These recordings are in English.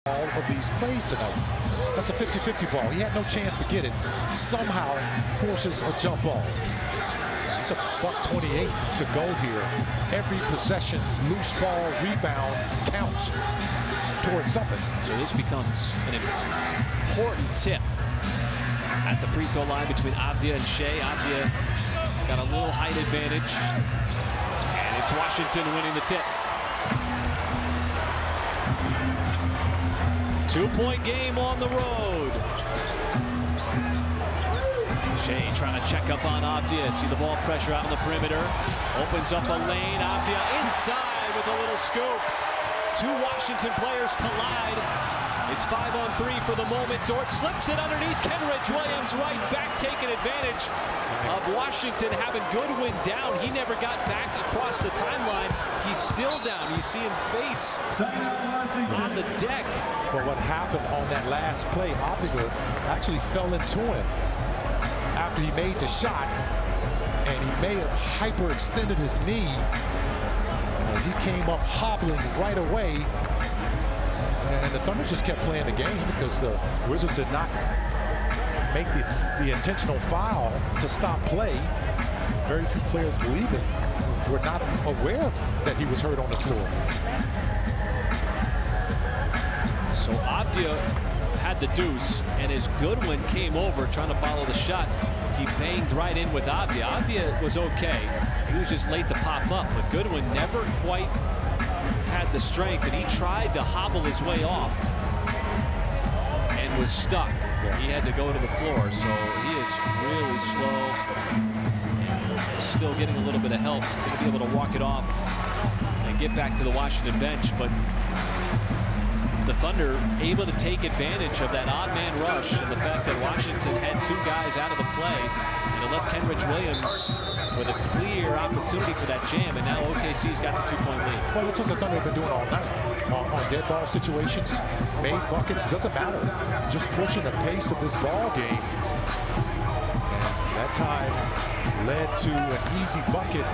all of these plays tonight. That's a 50-50 ball. He had no chance to get it. Somehow forces a jump ball. It's a $1:28 to go here. Every possession, loose ball, rebound counts towards something. So this becomes an important tip at the free throw line between Avdia and Shai. Avdia got a little height advantage, and it's Washington winning the tip. 2-point game on the road. Shai trying to check up on Avdia. See the ball pressure out on the perimeter. Opens up a lane. Avdia inside with a little scoop. Two Washington players collide. It's 5-on-3 for the moment. Dort slips it underneath. Kenrich Williams right back, taking advantage of Washington having Goodwin down. He never got back across the timeline. He's still down. You see him face on the deck. But what happened on that last play, Avdia actually fell into him after he made the shot, and he may have hyperextended his knee as he came up hobbling right away. And the Thunder just kept playing the game because the Wizards did not make the intentional foul to stop play. Very few players believe it. Were not aware that he was hurt on the floor. So Avdia had the deuce, and as Goodwin came over trying to follow the shot, he banged right in with Avdia. Avdia was okay. He was just late to pop up, but Goodwin never quite had the strength, and he tried to hobble his way off and was stuck. He had to go to the floor, so he is really slow. Still getting a little bit of help. Going to be able to walk it off and get back to the Washington bench, but the Thunder able to take advantage of that odd man rush and the fact that Washington had two guys out of the play, and it left Kenrich Williams with a clear opportunity for that jam, and now OKC's got the 2-point lead. Well, that's what the Thunder have been doing all night. On dead ball situations, made buckets, doesn't matter. Just pushing the pace of this ball game. And that time led to an easy bucket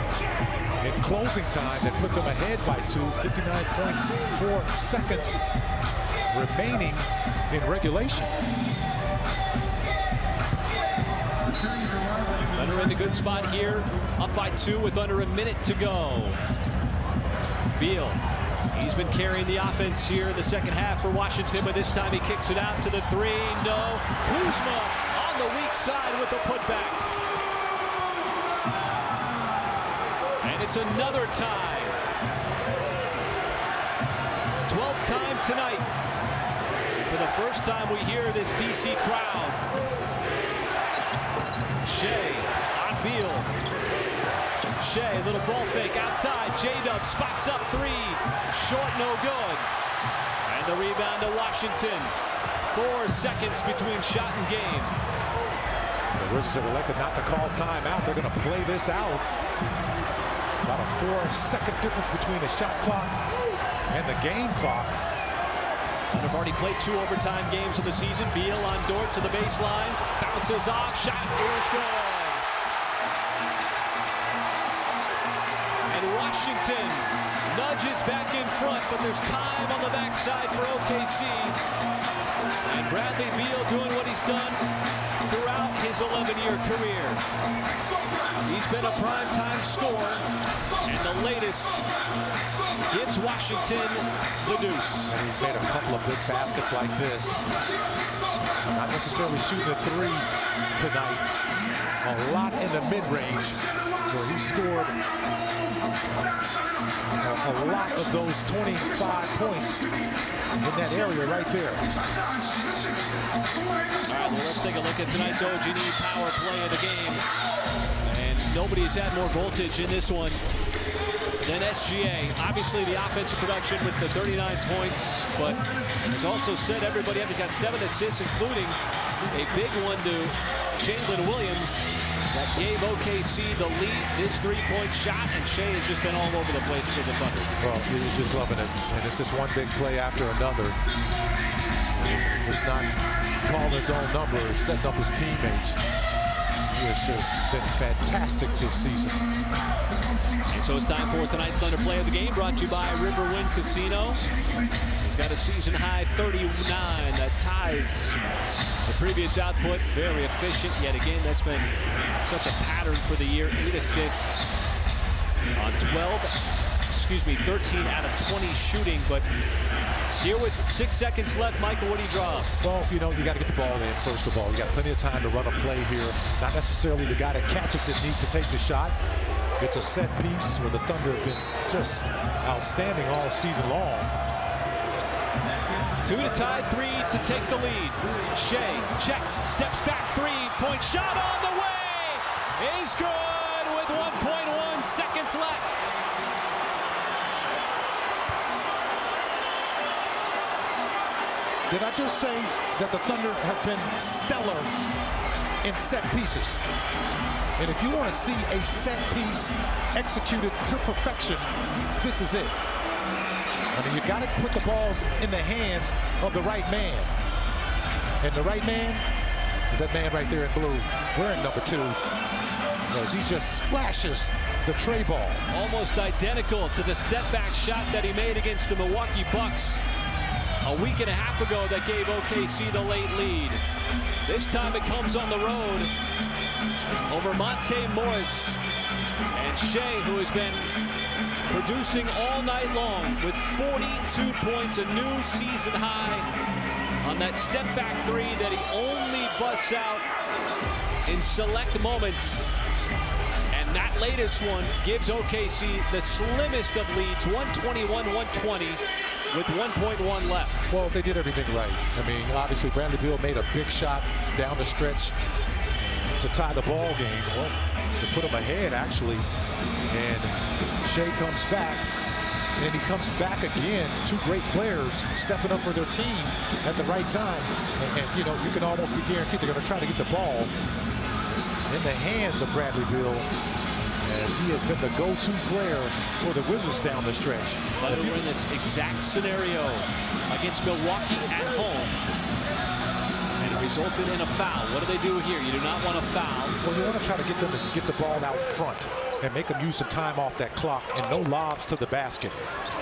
in closing time that put them ahead by 2, 59.4 seconds remaining in regulation. Thunder in a good spot here, up by 2 with under a minute to go. Beal, he's been carrying the offense here in the second half for Washington, but this time he kicks it out to the 3. No. Kuzma on the weak side with the putback. And it's another tie. 12th time tonight. For the first time we hear this DC crowd. Shai on Beal. Shai, little ball fake outside. J-Dub spots up 3. Short, no good. And the rebound to Washington. 4 seconds between shot and game. The Wizards have elected not to call timeout. They're going to play this out. About a 4-second difference between the shot clock and the game clock. And have already played 2 overtime games in the season. Beal on Dort to the baseline. Bounces off. Shot is good. And Washington nudges back in front, but there's time on the backside for OKC. And Bradley Beal doing what he's done throughout his 11-year career. He's been a primetime scorer, and the latest gives Washington the deuce. And he's made a couple of big baskets like this. Not necessarily shooting a 3 tonight. A lot in the mid-range, where he scored a lot of those 25 points in that area right there. All right, well, let's take a look at tonight's OG&E power play of the game. And nobody's had more voltage in this one than SGA. Obviously, the offensive production with the 39 points, but as also said, everybody up. He's got 7 assists, including a big one to Jalen Williams that gave OKC the lead. This 3-point shot, and Shai has just been all over the place for the Thunder. Well, he's just loving it, and it's just one big play after another. Just not calling his own number, setting up his teammates. He has just been fantastic this season. And so it's time for tonight's Thunder play of the game, brought to you by Riverwind Casino. He's got a season-high 39 that ties the previous output. Very efficient. Yet again, that's been such a pattern for the year. 8 assists on 13 out of 20 shooting. But here with 6 seconds left, Michael, what do you draw? Well, you got to get the ball in, first of all. You got plenty of time to run a play here. Not necessarily the guy that catches it needs to take the shot. It's a set piece where the Thunder have been just outstanding all season long. 2 to tie, 3 to take the lead. Shai checks, steps back, 3-point shot on the way. He's good with 1.1 seconds left. Did I just say that the Thunder have been stellar in set pieces? And if you want to see a set piece executed to perfection, this is it. I mean, you got to put the balls in the hands of the right man. And the right man is that man right there in blue, wearing number 2, as he just splashes the tray ball. Almost identical to the step-back shot that he made against the Milwaukee Bucks a week and a half ago that gave OKC the late lead. This time it comes on the road over Monte Morris. And Shai, who has been producing all night long with 42 points, a new season high on that step-back 3 that he only busts out in select moments. And that latest one gives OKC the slimmest of leads, 121-120. with 1.1 left. Well, they did everything right. I mean, obviously, Bradley Beal made a big shot down the stretch to tie the ball game. Well, to put him ahead, actually. And Shai comes back, and he comes back again. 2 great players stepping up for their team at the right time. And you know, you can almost be guaranteed they're going to try to get the ball in the hands of Bradley Beal, as he has been the go-to player for the Wizards down the stretch. Thunder were in this exact scenario against Milwaukee at home, and it resulted in a foul. What do they do here? You do not want a foul. Well, you want to try to get them to get the ball out front and make them use the time off that clock, and no lobs to the basket.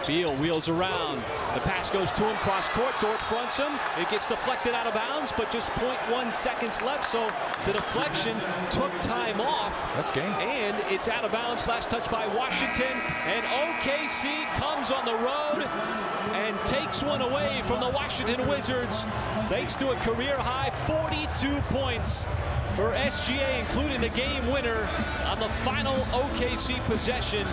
Beal wheels around. The pass goes to him cross court. Dort fronts him. It gets deflected out of bounds, but just 0.1 seconds left, so the deflection took time off. That's game. And it's out of bounds. Last touch by Washington, and OKC comes on the road and takes one away from the Washington Wizards, thanks to a career-high 42 points for SGA, including the game winner on the final OKC possession.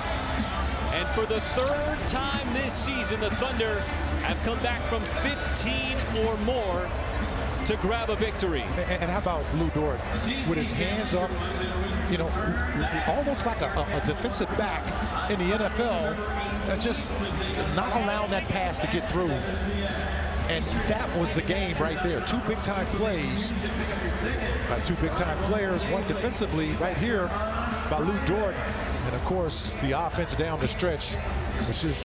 And for the 3rd time this season, the Thunder have come back from 15 or more to grab a victory. And how about Lou Dort with his hands up, you know, almost like a defensive back in the NFL, just not allowing that pass to get through. And that was the game right there. 2 big-time plays by 2 big-time players, one defensively right here by Lou Dort. And, of course, the offense down the stretch, which is